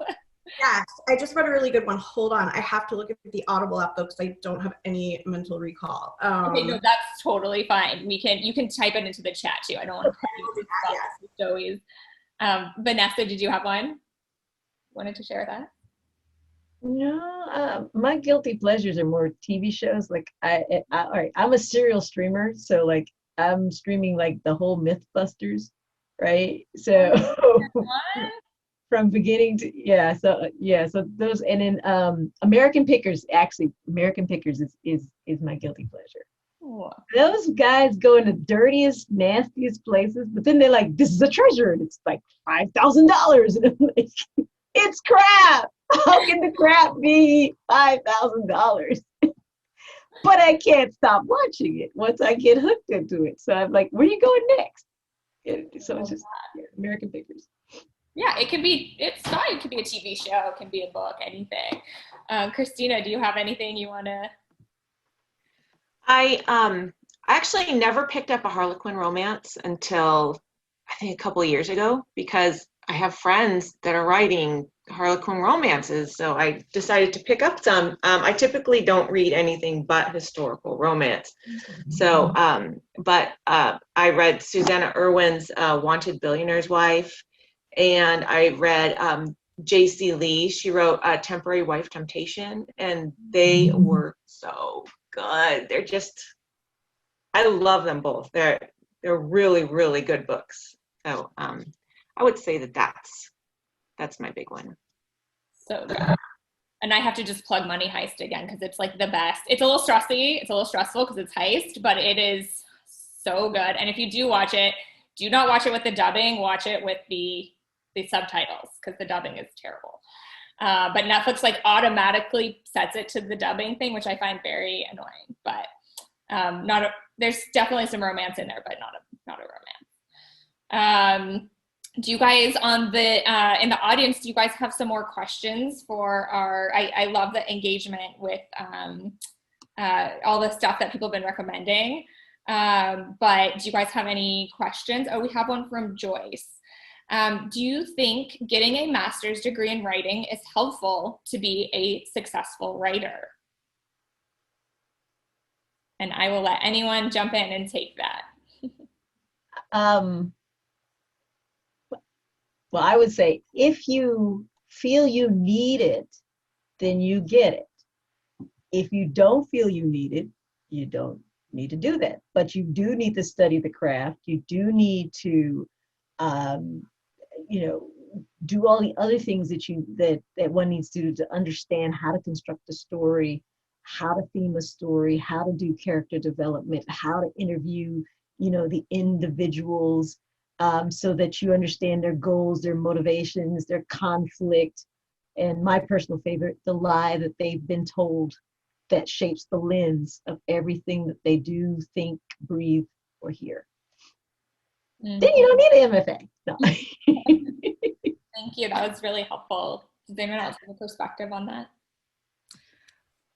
yes, I just read a really good one. Hold on, I have to look at the Audible app though, because I don't have any mental recall. Okay, no, that's totally fine. You can type it into the chat too. I don't want to always. Vanessa, did you have one? Wanted to share that? No, my guilty pleasures are more TV shows. Like all right, I'm a serial streamer, so like I'm streaming like the whole MythBusters, right? So from beginning to so those, and then American Pickers. Actually, American Pickers is my guilty pleasure. Oh. Those guys go in the dirtiest, nastiest places, but then they're like, "This is a treasure," and it's like $5,000, and I'm like, "It's crap. How can the crap be $5,000?" But I can't stop watching it once I get hooked into it. So I'm like, "Where are you going next?" So it's just American Pickers. Yeah, it can be. It's fine. It could be a TV show. It can be a book. Anything. Christina, do you have anything you want to? I actually never picked up a Harlequin romance until I think a couple of years ago, because I have friends that are writing Harlequin romances, so I decided to pick up some. I typically don't read anything but historical romance. So, but I read Susanna Irwin's Wanted Billionaire's Wife, and I read J.C. Leigh. She wrote Temporary Wife Temptation, and they were so good. They're just, I love them both. They're really, really good books. So I would say that's my big one. So good. And I have to just plug Money Heist again, because it's like the best. It's a little stressy. It's a little stressful because it's heist, but it is so good. And if you do watch it, do not watch it with the dubbing. Watch it with the subtitles, because the dubbing is terrible. But Netflix like automatically sets it to the dubbing thing, which I find very annoying. But there's definitely some romance in there, but not a romance. Do you guys in the audience, do you guys have some more questions for I love the engagement with all the stuff that people have been recommending. But do you guys have any questions? Oh, we have one from Joyce. Do you think getting a master's degree in writing is helpful to be a successful writer? And I will let anyone jump in and take that. Well, I would say if you feel you need it, then you get it. If you don't feel you need it, you don't need to do that. But you do need to study the craft. You do need to, do all the other things that one needs to do to understand how to construct a story, how to theme a story, how to do character development, how to interview, the individuals, so that you understand their goals, their motivations, their conflict, and my personal favorite, the lie that they've been told that shapes the lens of everything that they do, think, breathe, or hear. Mhm. Then you don't need an MFA. No. Thank you. That was really helpful. Does anyone else have a perspective on that?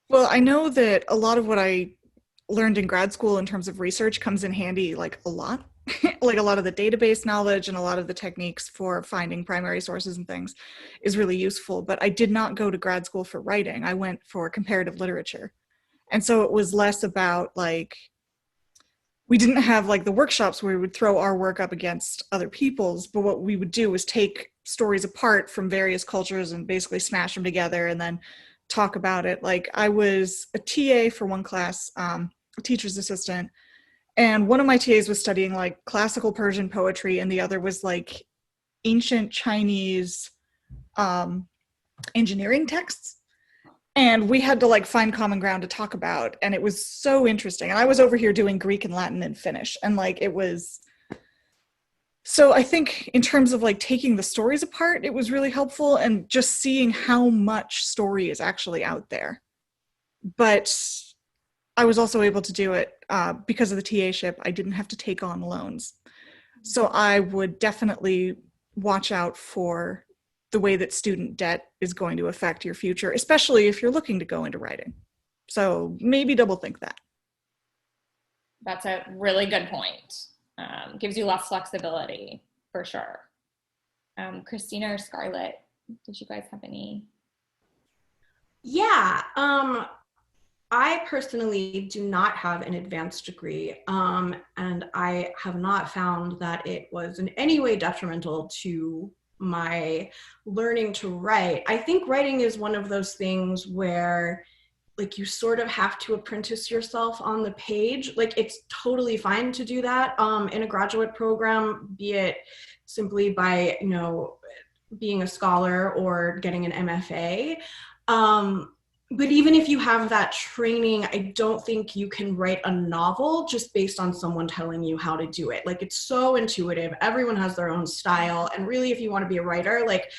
Well, I know that a lot of what I learned in grad school in terms of research comes in handy like a lot. Like a lot of the database knowledge and a lot of the techniques for finding primary sources and things is really useful. But I did not go to grad school for writing. I went for comparative literature. And so it was less about like, we didn't have like the workshops where we would throw our work up against other people's, but what we would do was take stories apart from various cultures and basically smash them together and then talk about it. Like I was a TA for one class, a teacher's assistant, and one of my TAs was studying like classical Persian poetry and the other was like ancient Chinese engineering texts. And we had to like find common ground to talk about. And it was so interesting. And I was over here doing Greek and Latin and Finnish. And like it was, so I think in terms of like taking the stories apart, it was really helpful and just seeing how much story is actually out there. But I was also able to do it because of the TA-ship. I didn't have to take on loans. So I would definitely watch out for the way that student debt is going to affect your future, especially if you're looking to go into writing. So maybe double think that. That's a really good point. Gives you less flexibility for sure. Christina or Scarlett, did you guys have any? Yeah, I personally do not have an advanced degree, and I have not found that it was in any way detrimental to my learning to write. I think writing is one of those things where like you sort of have to apprentice yourself on the page. Like it's totally fine to do that in a graduate program, be it simply by, being a scholar or getting an MFA. But even if you have that training, I don't think you can write a novel just based on someone telling you how to do it. Like it's so intuitive. Everyone has their own style. And really, if you want to be a writer, like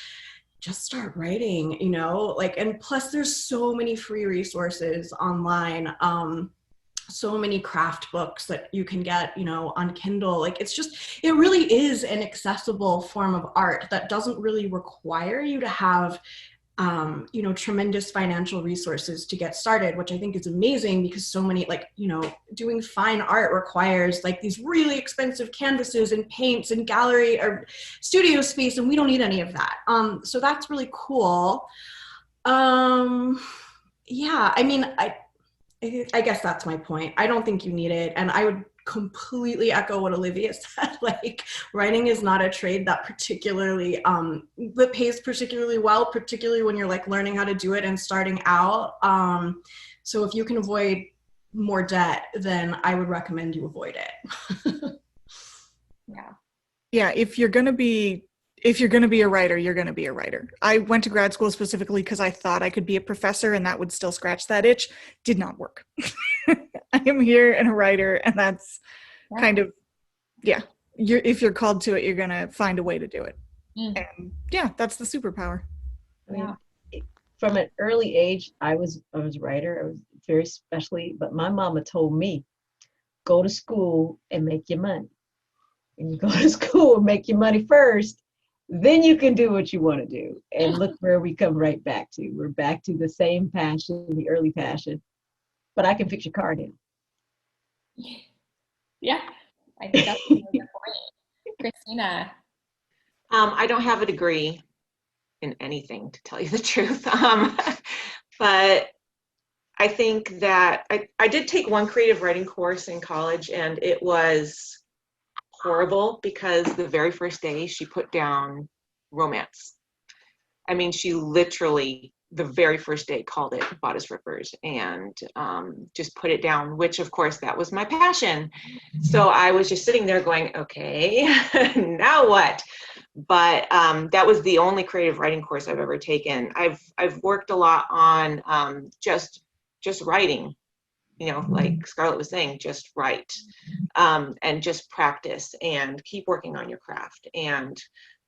just start writing, and plus there's so many free resources online. So many craft books that you can get, on Kindle. Like it really is an accessible form of art that doesn't really require you to have tremendous financial resources to get started, which I think is amazing because so many doing fine art requires like these really expensive canvases and paints and gallery or studio space, and we don't need any of that. So that's really cool. Yeah, I mean, I guess that's my point. I don't think you need it. And I would completely echo what Olivia said. Like writing is not a trade that particularly that pays particularly well, particularly when you're like learning how to do it and starting out. So if you can avoid more debt, then I would recommend you avoid it. Yeah, if you're gonna be a writer, you're gonna be a writer. I went to grad school specifically because I thought I could be a professor and that would still scratch that itch. Did not work. I am here and a writer, and that's kind of, if you're called to it, you're gonna find a way to do it. And that's the superpower. I mean, from an early age, I was a writer. I was very specially, but my mama told me, go to school and make your money. And you go to school and make your money first, then you can do what you want to do. And look where we come right back to. We're back to the same passion, the early passion. But I can fix your car now. Yeah, I think that's a really good point. Christina. I don't have a degree in anything, to tell you the truth. But I think that I did take one creative writing course in college, and it was horrible because the very first day she put down romance. I mean, she literally, the very first day, called it bodice rippers and just put it down, which of course that was my passion. So I was just sitting there going, okay, now what? But that was the only creative writing course I've ever taken. I've worked a lot on just just writing, like Scarlett was saying, just write, and just practice and keep working on your craft, and,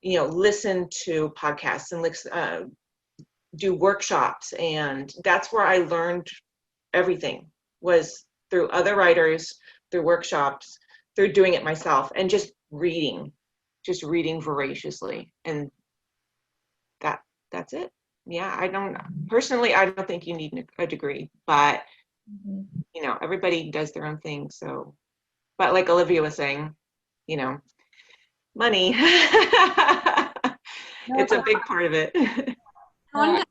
listen to podcasts and do workshops. And that's where I learned everything, was through other writers, through workshops, through doing it myself, and just reading voraciously. And that's it. Yeah, I don't think you need a degree, but everybody does their own thing. So, but like Olivia was saying, money, it's a big part of it. I wanted to add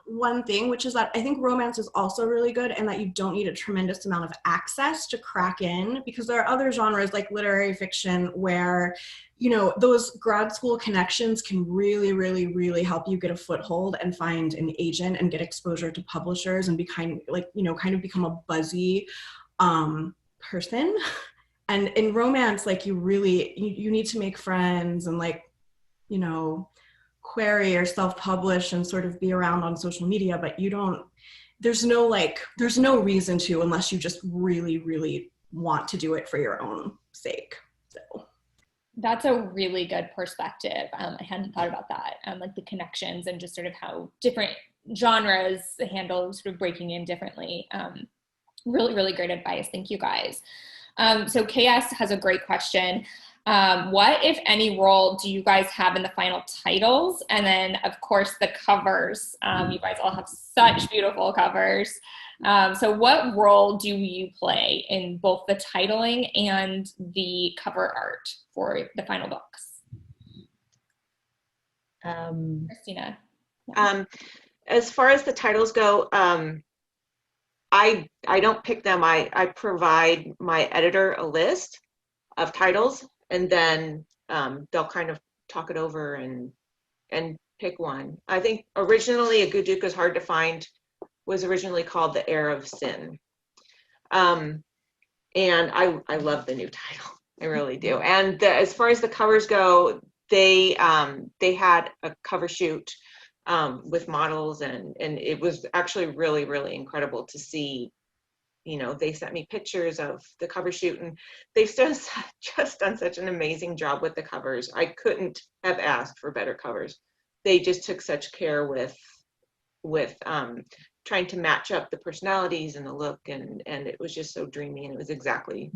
one thing, which is that I think romance is also really good, and that you don't need a tremendous amount of access to crack in, because there are other genres like literary fiction where, those grad school connections can really, really, really help you get a foothold and find an agent and get exposure to publishers and kind of become a buzzy person. And in romance, like, you need to make friends and, like, query or self-publish and sort of be around on social media, but there's no reason to, unless you just really, really want to do it for your own sake. So that's a really good perspective. I hadn't thought about that, like the connections and just sort of how different genres handle sort of breaking in differently. Really, really great advice. Thank you guys. So KS has a great question. What, if any, role do you guys have in the final titles? And then, of course, the covers. You guys all have such beautiful covers. So what role do you play in both the titling and the cover art for the final books? Christina. As far as the titles go, I don't pick them. I provide my editor a list of titles, and then they'll kind of talk it over and pick one. I think originally A Good Duke Is Hard to Find was originally called The Heir of Sin. And I love the new title. I really do. And as far as the covers go, they had a cover shoot with models, and it was actually really, really incredible to see. They sent me pictures of the cover shoot, and they've just done such an amazing job with the covers. I couldn't have asked for better covers. They just took such care with trying to match up the personalities and the look, and it was just so dreamy, and it was exactly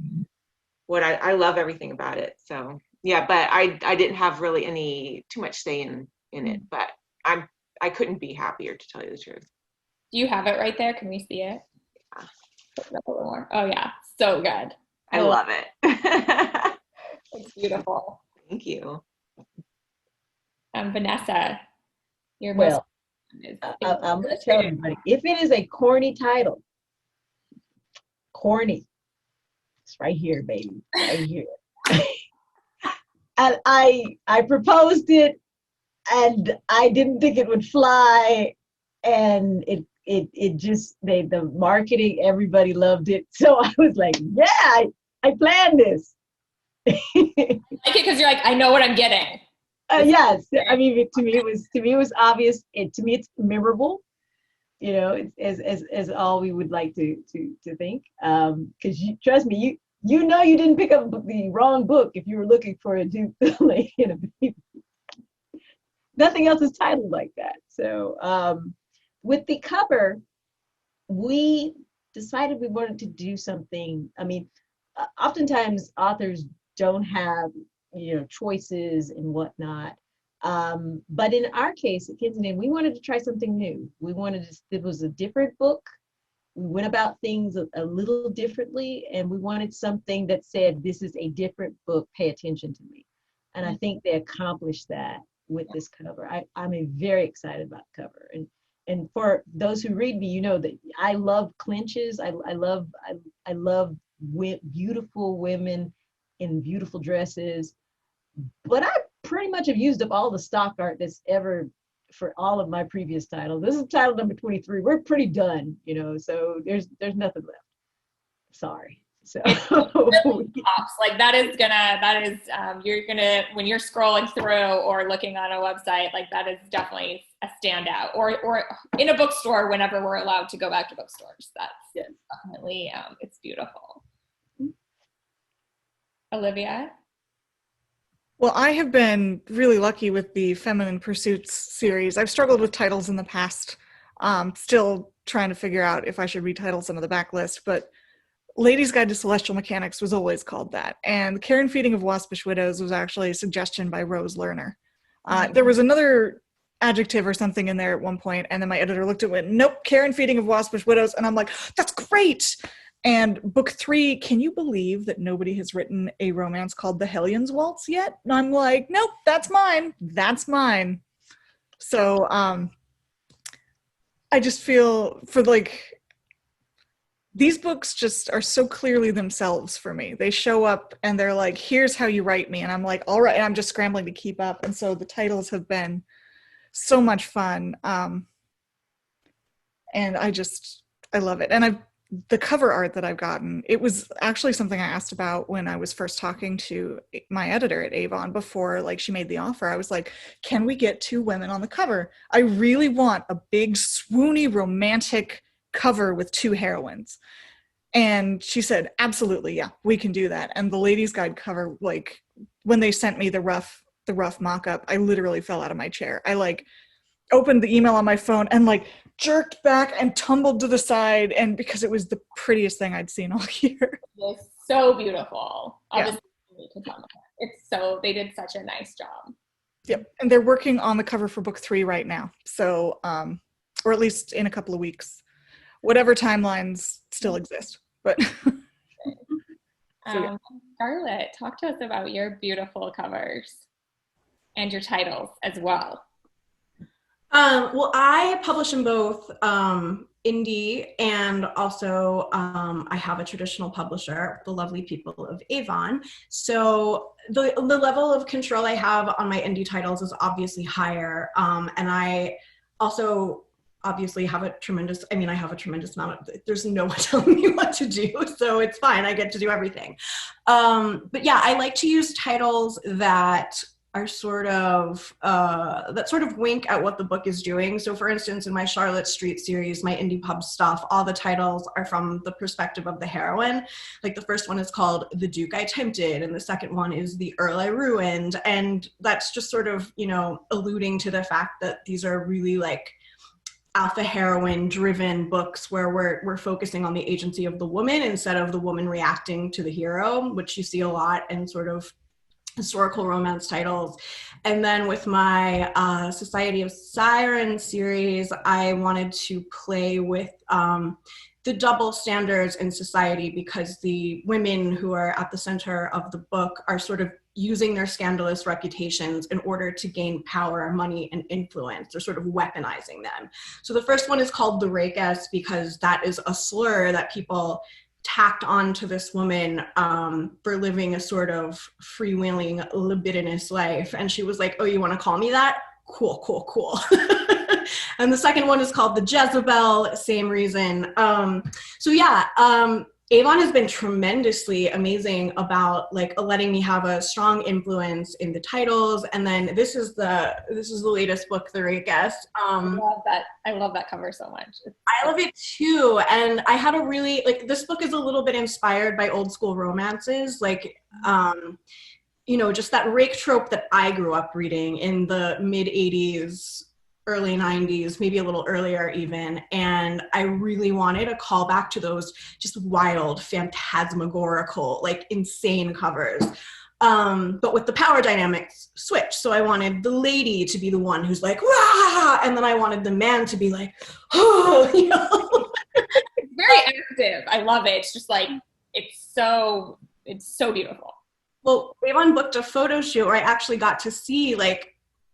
what I love everything about it. So yeah, but I didn't have really too much say in it, but I couldn't be happier, to tell you the truth. Do you have it right there? Can we see it? Yeah. Put it up a little more. Oh yeah, so good. I love it. It's beautiful. Thank you. Vanessa, your Well, I'm going to tell everybody, if it is a corny title, corny, it's right here, baby, right here. And I proposed it, and I didn't think it would fly, and it just, the marketing, everybody loved it. So I was like, yeah, I planned this. I like it because you're like, I know what I'm getting. Yes, I mean, to me it was obvious. To me it's memorable. It's as all we would like to think. Because trust me, you didn't pick up the wrong book if you were looking for a Duke Lady and a Baby. Nothing else is titled like that. So with the cover, we decided we wanted to do something. I mean, oftentimes authors don't have choices and whatnot. But in our case at Kensington, we wanted to try something new. It was a different book. We went about things a little differently, and we wanted something that said, this is a different book, pay attention to me. And I think they accomplished that with this cover. I'm very excited about the cover. And for those who read me, that I love clenches. I love beautiful women in beautiful dresses. But I pretty much have used up all the stock art that's ever for all of my previous titles. This is title number 23. We're pretty done, so there's nothing left. Sorry. So like that is you're gonna, when you're scrolling through or looking on a website, like that is definitely a standout, or in a bookstore whenever we're allowed to go back to bookstores. That's definitely, it's beautiful. Olivia? Well, I have been really lucky with the Feminine Pursuits series. I've struggled with titles in the past, still trying to figure out if I should retitle some of the backlist, but Ladies' Guide to Celestial Mechanics was always called that. And The Care and Feeding of Waspish Widows was actually a suggestion by Rose Lerner. There was another adjective or something in there at one point, and then my editor looked at it and went, nope, Care and Feeding of Waspish Widows. And I'm like, that's great! And book 3, can you believe that nobody has written a romance called The Hellions Waltz yet? And I'm like, nope, that's mine. That's mine. So I just feel for like, these books just are so clearly themselves for me. They show up and they're like, here's how you write me. And I'm like, all right. And I'm just scrambling to keep up. And so the titles have been so much fun. And I love it. And the cover art that I've gotten, it was actually something I asked about when I was first talking to my editor at Avon before like she made the offer. I was like, can we get 2 women on the cover? I really want a big swoony romantic cover with 2 heroines. And she said, absolutely, yeah, we can do that. And the Ladies' Guide cover, like when they sent me the rough mock-up, I literally fell out of my chair. I like opened the email on my phone and like jerked back and tumbled to the side, and because it was the prettiest thing I'd seen all year. It's so beautiful. Yeah. They did such a nice job. Yep. And they're working on the cover for book 3 right now. So, or at least in a couple of weeks, whatever timelines still exist, but. Scarlett, talk to us about your beautiful covers and your titles as well. Well, I publish in both indie and also I have a traditional publisher, the lovely people of Avon. So the level of control I have on my indie titles is obviously higher. And I also obviously have a tremendous amount of, there's no one telling me what to do, so it's fine, I get to do everything. But yeah, I like to use titles that are sort of wink at what the book is doing. So for instance, in my Charlotte Street series, my indie pub stuff, all the titles are from the perspective of the heroine. Like the first one is called The Duke I Tempted, and the second one is The Earl I Ruined. And that's just sort of, alluding to the fact that these are really like alpha heroine driven books where we're focusing on the agency of the woman instead of the woman reacting to the hero, which you see a lot in sort of historical romance titles. And then with my Society of Sirens series, I wanted to play with the double standards in society, because the women who are at the center of the book are sort of using their scandalous reputations in order to gain power, money, and influence. They're sort of weaponizing them. So the first one is called the Rakess, because that is a slur that people tacked onto this woman for living a sort of freewheeling, libidinous life. And she was like, oh, you want to call me that? Cool, cool, cool. And the second one is called the Jezebel, same reason. So yeah, Avon has been tremendously amazing about like letting me have a strong influence in the titles. And then this is the latest book, The Rakess. I love that cover so much. I love it too. And I had a really, like, this book is a little bit inspired by old school romances, like, just that rake trope that I grew up reading in the mid 80s, early 90s, maybe a little earlier even. And I really wanted a callback to those just wild, phantasmagorical, like insane covers. But with the power dynamics switch. So I wanted the lady to be the one who's like, rah! And then I wanted the man to be like, oh, It's very active. I love it. It's just like, it's so beautiful. Well, Avon booked a photo shoot where I actually got to see like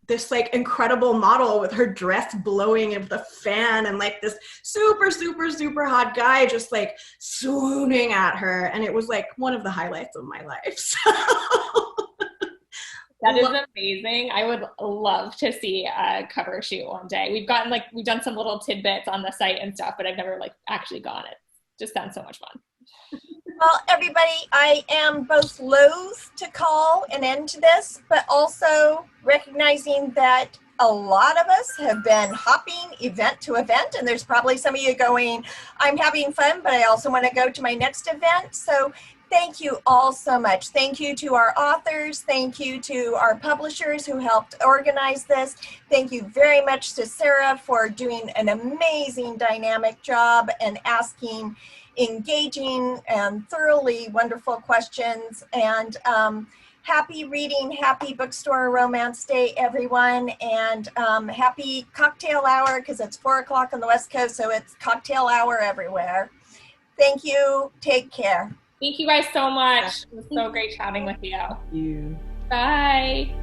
this like incredible model with her dress blowing of the fan and like this super, super, super hot guy just like swooning at her. And it was like one of the highlights of my life. So. That is amazing. I would love to see a cover shoot one day. We've done some little tidbits on the site and stuff, but I've never like actually gone. It just sounds so much fun. Well, everybody, I am both loath to call an end to this, but also recognizing that a lot of us have been hopping event to event, and there's probably some of you going, I'm having fun, but I also want to go to my next event. So thank you all so much. Thank you to our authors. Thank you to our publishers who helped organize this. Thank you very much to Sarah for doing an amazing dynamic job and asking engaging and thoroughly wonderful questions. And happy reading, happy Bookstore Romance Day, everyone. And happy cocktail hour, because it's 4 o'clock on the West Coast, so it's cocktail hour everywhere. Thank you. Take care. Thank you guys so much. It was so great chatting with you. You. Bye.